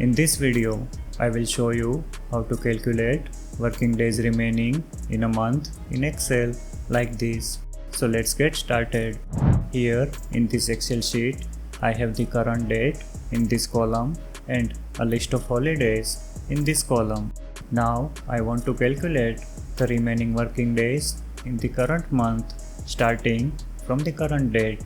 In this video, I will show you how to calculate working days remaining in a month in Excel like this. So let's get started. Here in this Excel sheet, I have the current date in this column and a list of holidays in this column. Now I want to calculate the remaining working days in the current month starting from the current date.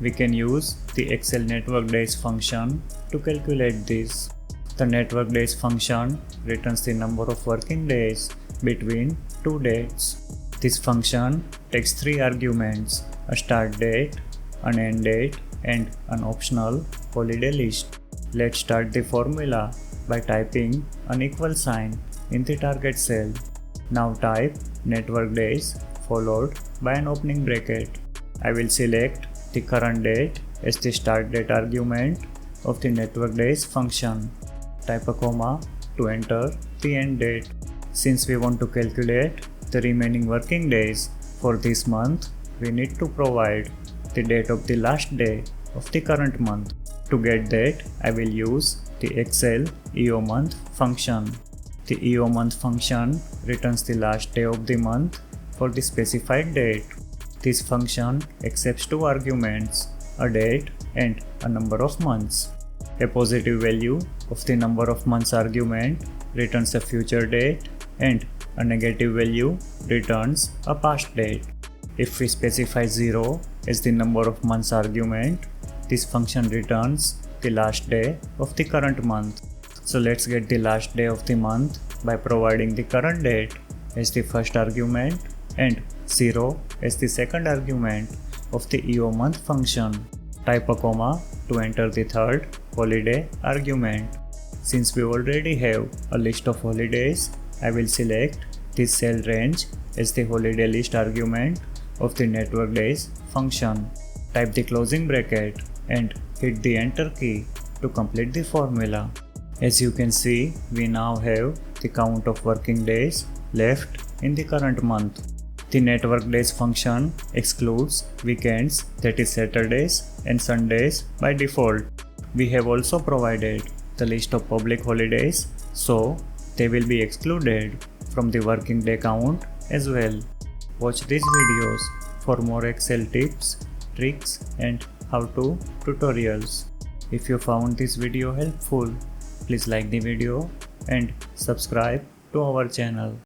We can use the Excel network days function to calculate this. The network days function returns the number of working days between two dates. This function takes three arguments: a start date, an end date, and an optional holiday list. Let's start the formula by typing an equal sign in the target cell. Now type network days followed by an opening bracket. I will select the current date as the start date argument of the network days function. Type a comma to enter the end date. Since we want to calculate the remaining working days for this month, we need to provide the date of the last day of the current month. To get that, I will use the Excel EOMONTH function. The EOMONTH function returns the last day of the month for the specified date. This function accepts two arguments, a date and a number of months. A positive value of the number of months argument returns a future date and a negative value returns a past date. If we specify 0 as the number of months argument, this function returns the last day of the current month. So let's get the last day of the month by providing the current date as the first argument and 0 as the second argument of the EOMONTH function. Type a comma to enter the third holiday argument. Since we already have a list of holidays, I will select this cell range as the holiday list argument of the network days function. Type the closing bracket and hit the enter key to complete the formula. As you can see, we now have the count of working days left in the current month. The network days function excludes weekends, that is Saturdays and Sundays by default. We have also provided the list of public holidays, so they will be excluded from the working day count as well. Watch these videos for more Excel tips, tricks and how-to tutorials. If you found this video helpful, please like the video and subscribe to our channel.